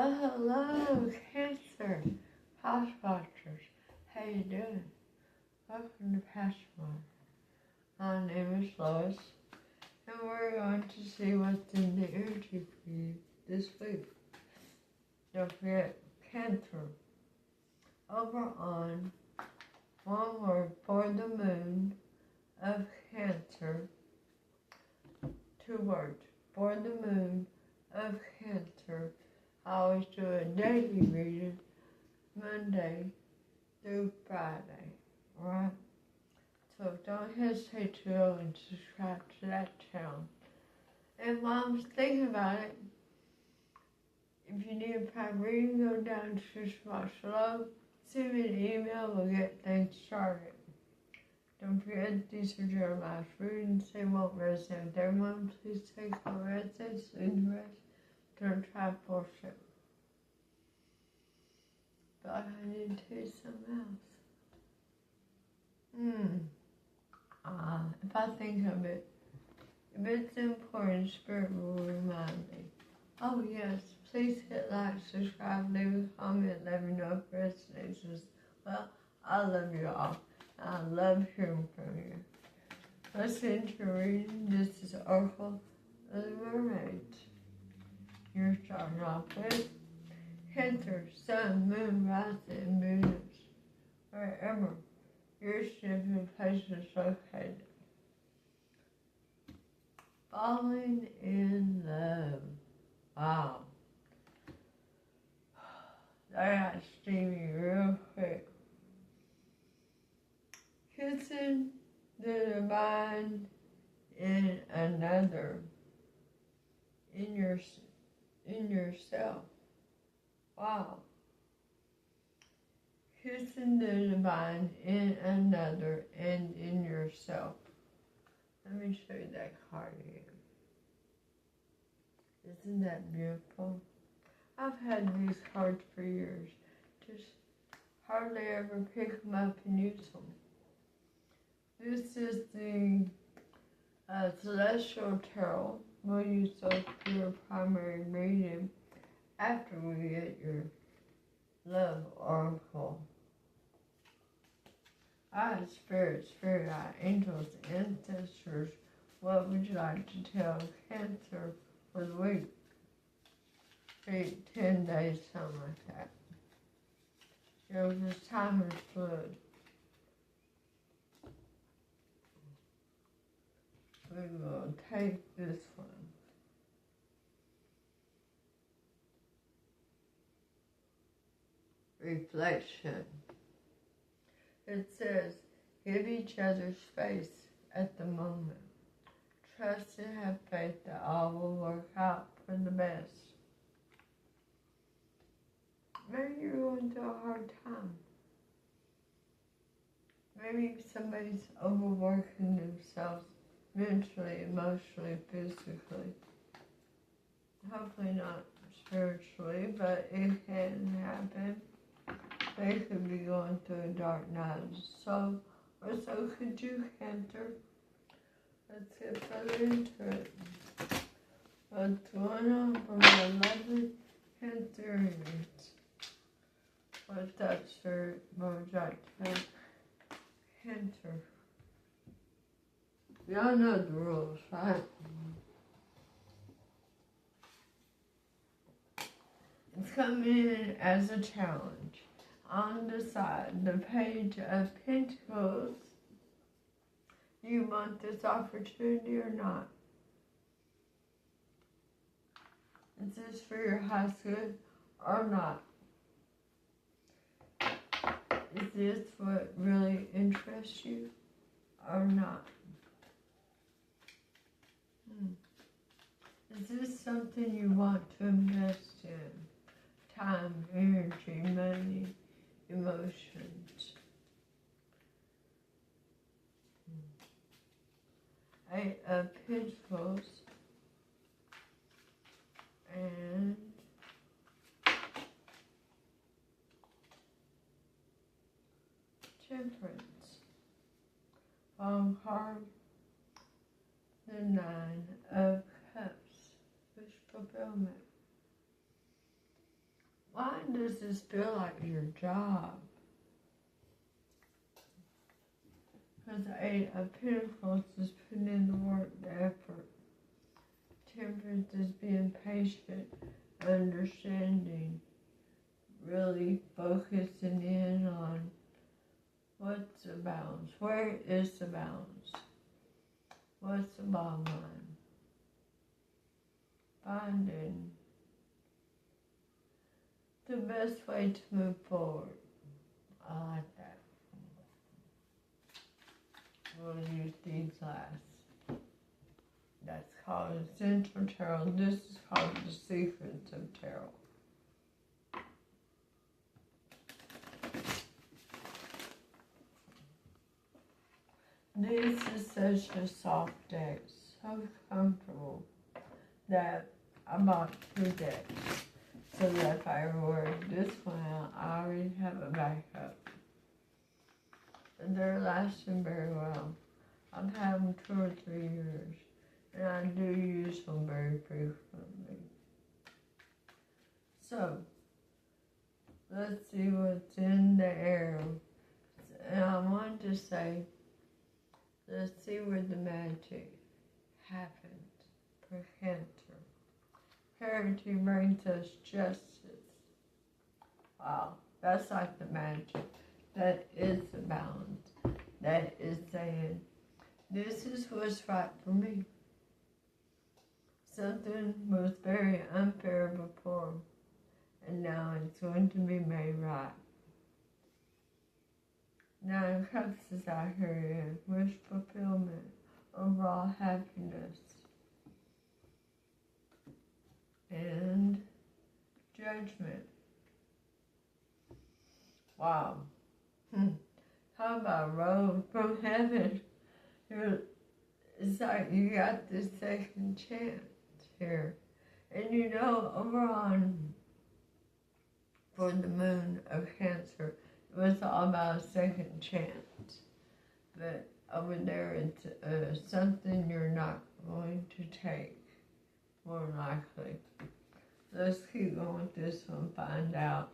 Hello, Cancer House Watchers. How you doing? Welcome to Passmore. My name is Lois, and we're going to see what's in the energy for you this week. Don't forget, Cancer. Over on one word for the moon of Cancer. 2 words for the moon of Cancer. I always do a daily reading, Monday through Friday, alright? So don't hesitate to go and subscribe to that channel. And while I'm thinking about it, if you need a private reading, go down to the description box below, send me an email, we'll get things started. Don't forget, these are Jeremiah's readings. They won't resonate with everyone. Please take what resonates, leave the rest. Don't try to force it. But I need to tell you something else. If I think of it, if it's important, Spirit will remind me. Oh yes, please hit like, subscribe, leave a comment, let me know if it resonates. Well, I love you all. I love hearing from you. Listen to reading. This is Oracle of the Mermaids. You're starting off with Cancer, Sun, Moon, Rising, and Venus. Wherever your shipping place is located. Falling in love. Wow. That got steamy real quick. Kissing the divine in another, in yourself. Wow. Kissing the divine in another and in yourself. Let me show you that card again. Isn't that beautiful? I've had these cards for years. Just hardly ever pick them up and use them. This is the Celestial Tarot. We'll use those for your primary reading after we get your love oracle. Alright, spirits, spirit eye, angels, ancestors, what would you like to tell Cancer for the week? 10 days, something like that. You know, this time is fluid. We will take this one. Reflection. It says, give each other space at the moment. Trust and have faith that all will work out for the best. Maybe you're going through a hard time. Maybe somebody's overworking themselves mentally, emotionally, physically. Hopefully not spiritually, but it can happen. They could be going through a dark night. So, or so could you, Cancer. Let's get further into it. What's going on from the 11 Cancerians? What's that, sir? What would you like to know? Cancer. Y'all know the rules, right? It's coming in as a challenge. On the side, the Page of Pentacles. Do you want this opportunity or not? Is this for your highest good or not? Is this what really interests you or not? Is this something you want to invest in? Time, energy, money, emotions. 8 of Pentacles and Temperance. Long card, the 9 of Cups, wish fulfillment. does this feel like your job? Because the Eight of Pentacles is putting in the work, the effort. Temperance is being patient, understanding, really focusing in on what's the balance, where is the balance, what's the bottom line, finding the best way to move forward. I like that. We'll use these last. That's called Essential Tarot. This is called the Secrets of Tarot. This is such a soft deck, so comfortable that I bought 2 decks so that if I ever wear this one out, I already have a backup. They're lasting very well. I've had them 2 or 3 years, and I do use them very frequently. So, let's see what's in the air. And I want to say, let's see where the magic happens for Cancer. Clarity brings us justice. Wow, that's like the magic. That is the balance. That is saying, this is what's right for me. Something was very unfair before, and now it's going to be made right. Nine of Cups is out here in wish fulfillment, overall happiness, and judgment. Wow. How about road from heaven? It's like you got this second chance here. And you know, over on for the moon of Cancer, it was all about a second chance. But over there, it's something you're not going to take, more likely. Let's keep going with this one, find out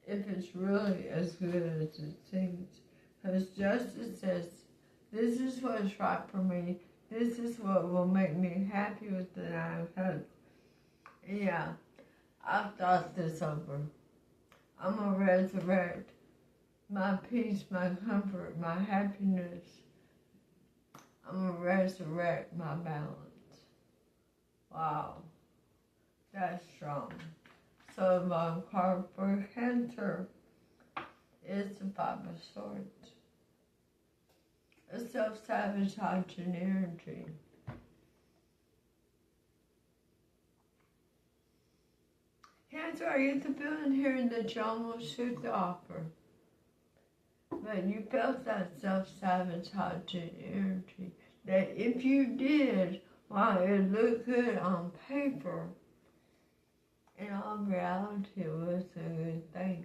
if it's really as good as it seems. Because Justice says, this is what's right for me. This is what will make me happy with the Nine of Cups. Yeah, I've thought this over. I'm going to resurrect my peace, my comfort, my happiness. I'm going to resurrect my balance. Wow, that's strong. So my card for Cancer is the Five of Swords. A self-sabotaging energy. Cancer, I get the feeling here that you almost took the offer. But you felt that self-sabotaging energy. That if you did, while it looked good on paper, in all reality, it was a good thing.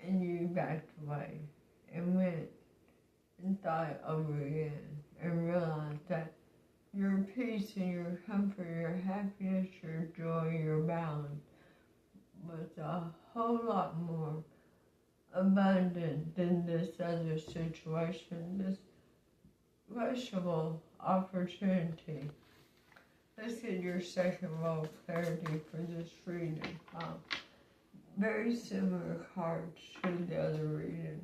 And you backed away and went and thought it over again and realized that your peace and your comfort, your happiness, your joy, your balance was a whole lot more abundant than this other situation, this questionable opportunity. Let's get your second roll of clarity for this reading. Very similar cards to the other reading.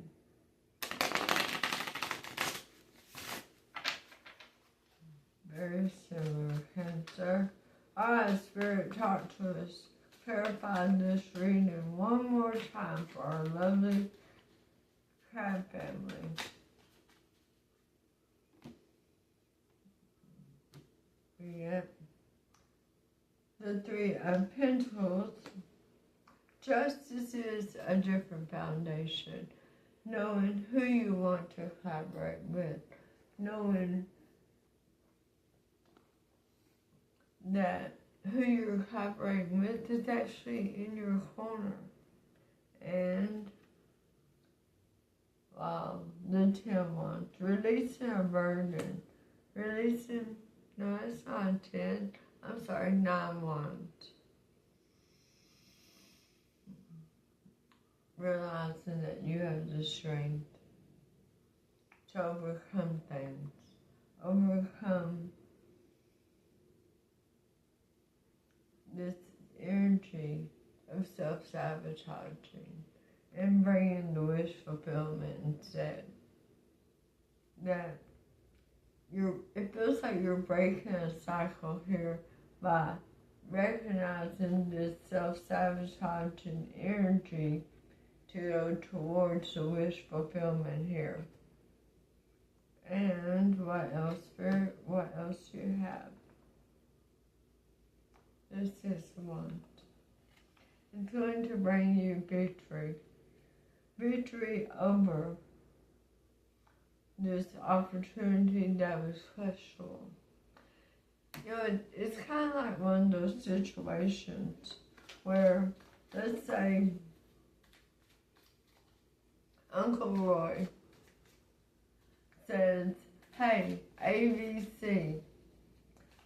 Very similar, Cancer. Alright, Spirit, talk to us. Clarify this reading one more time for our lovely crab family. Yep. The Three of Pentacles. Justice is a different foundation. Knowing who you want to collaborate with. Knowing that who you're collaborating with is actually in your corner. And, wow, the 10 wands. Releasing a burden. Releasing, no, it's not 10. I'm sorry, 9 wands. Realizing that you have the strength to overcome things, overcome this energy of self-sabotaging and bringing the wish fulfillment instead. That it feels like you're breaking a cycle here by recognizing this self-sabotaging energy to go towards the wish fulfillment here. And what else, Spirit? What else do you have? This is one. It's going to bring you victory. Victory over this opportunity that was questionable. You know, it's kind of like one of those situations where, let's say, Uncle Roy says, hey, ABC,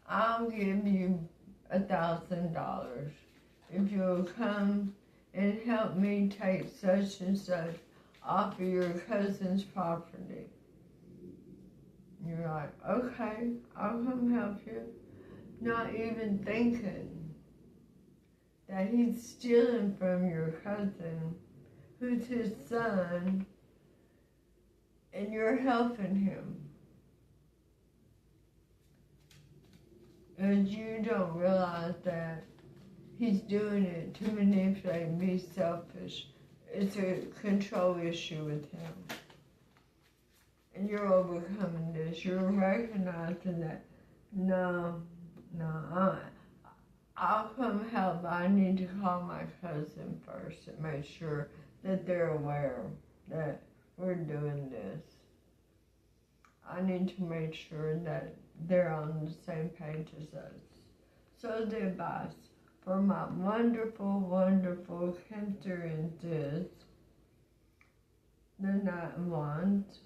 I'll give you $1,000 if you'll come and help me take such and such off of your cousin's property. You're like, okay, I'll come help you. Not even thinking that he's stealing from your cousin, who's his son, and you're helping him. And you don't realize that he's doing it to manipulate and be selfish. It's a control issue with him. And you're overcoming this. You're recognizing that, no, I'll come help, but I need to call my cousin first and make sure that they're aware that we're doing this. I need to make sure that they're on the same page as us. So the advice for my wonderful, wonderful Cancer is the 9 of Wands.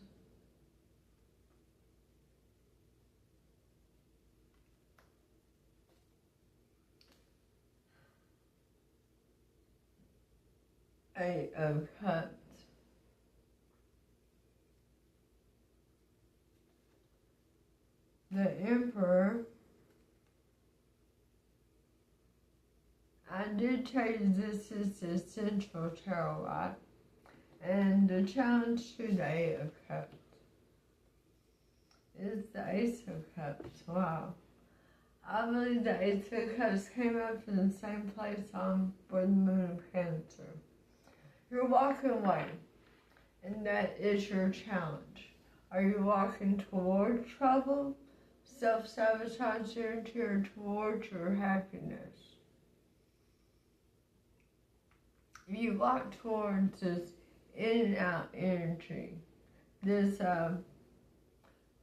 Eight of Cups. The Emperor. I did tell you this is the Central Tarot, right? And the challenge to the Eight of Cups is the Ace of Cups. Wow. I believe the Ace of Cups came up in the same place for the Moon of Cancer. You're walking away, and that is your challenge. Are you walking toward trouble, self-sabotage energy, or towards your happiness? If you walk towards this in and out energy, this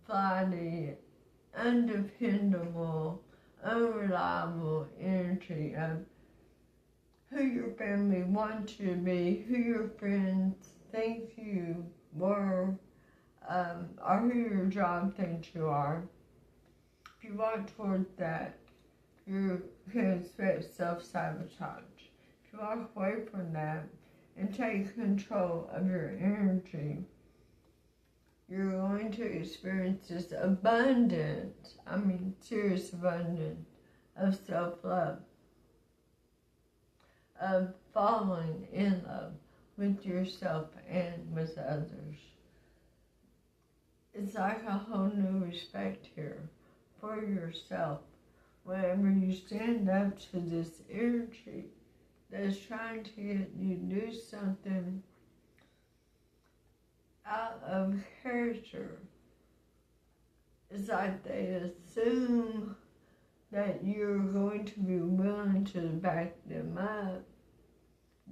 flighty, undependable, unreliable energy of who your family wants you to be, who your friends think you were, or who your job thinks you are. If you walk towards that, you can expect self-sabotage. If you walk away from that and take control of your energy, you're going to experience this abundance, serious abundance of self-love, of falling in love with yourself and with others. It's like a whole new respect here for yourself whenever you stand up to this energy that's trying to get you to do something out of character. It's like they assume that you're going to be willing to back them up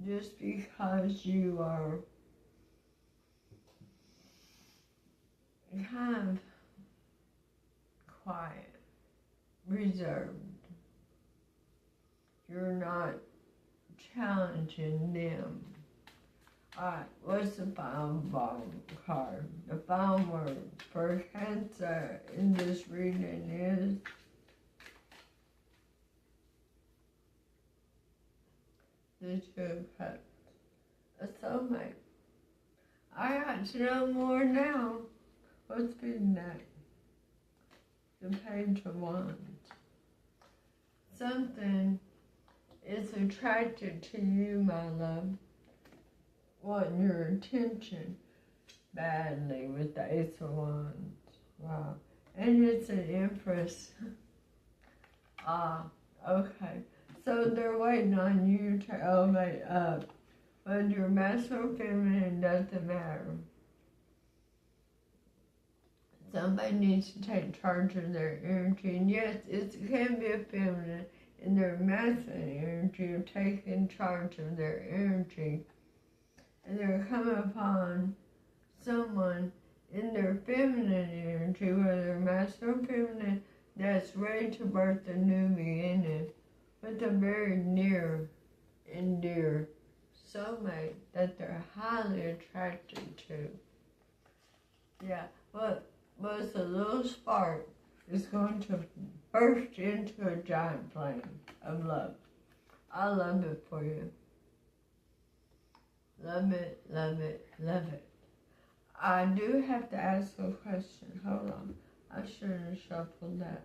just because you are kind of quiet, reserved. You're not challenging them. Alright, what's the final card? The final word for Cancer in this reading is to cut a soulmate. I got to know more now. What's been that? The Page of Wands. Something is attracted to you, my love, wanting your attention badly with the Ace of Wands. Wow. And it's an Empress. Okay. So they're waiting on you to elevate up. Whether you're masculine or feminine, doesn't matter. Somebody needs to take charge of their energy. And yes, it can be a feminine in their masculine energy of taking charge of their energy. And they're coming upon someone in their feminine energy, whether they're masculine or feminine, that's ready to birth a new beginning with a very near and dear soulmate that they're highly attracted to. Yeah, what was a little spark is going to burst into a giant flame of love. I love it for you. Love it, love it, love it. I do have to ask a question. Hold on. I should have shuffled that.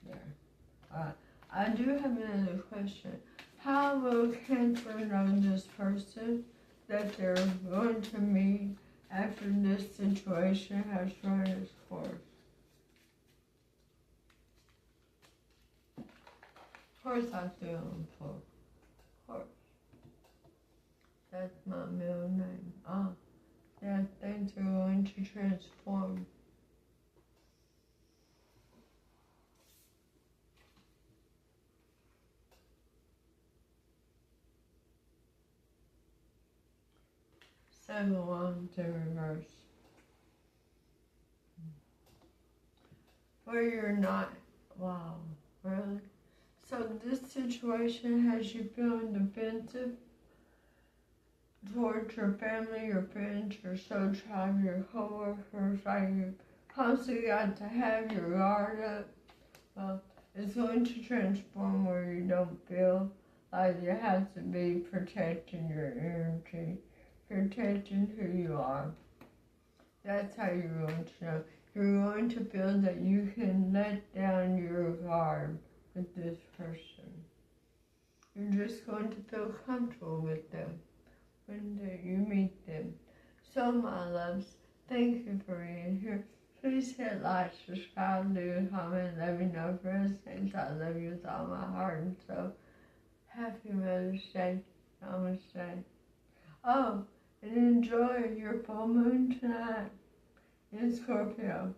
There. I do have another question. How will Cancer know this person that they're going to meet after this situation has run its course? Of course I feel them full. Of course. That's my middle name. Yeah, things are going to transform. Seven wands in reverse. Where you're not. Wow, really? So this situation has you feeling defensive towards your family, your friends, your soul tribe, your co-workers, like you constantly got to have your guard up. Well, it's going to transform where you don't feel like you have to be protecting your energy, protecting who you are. That's how you're going to know. You're going to feel that you can let down your guard with this person. You're just going to feel comfortable with them when you meet them. So, my loves, thank you for being here. Please hit like, subscribe, leave a comment, let me know for instance. I love you with all my heart and soul. Happy Mother's Day. Namaste. Oh, and enjoy your full moon tonight in Scorpio.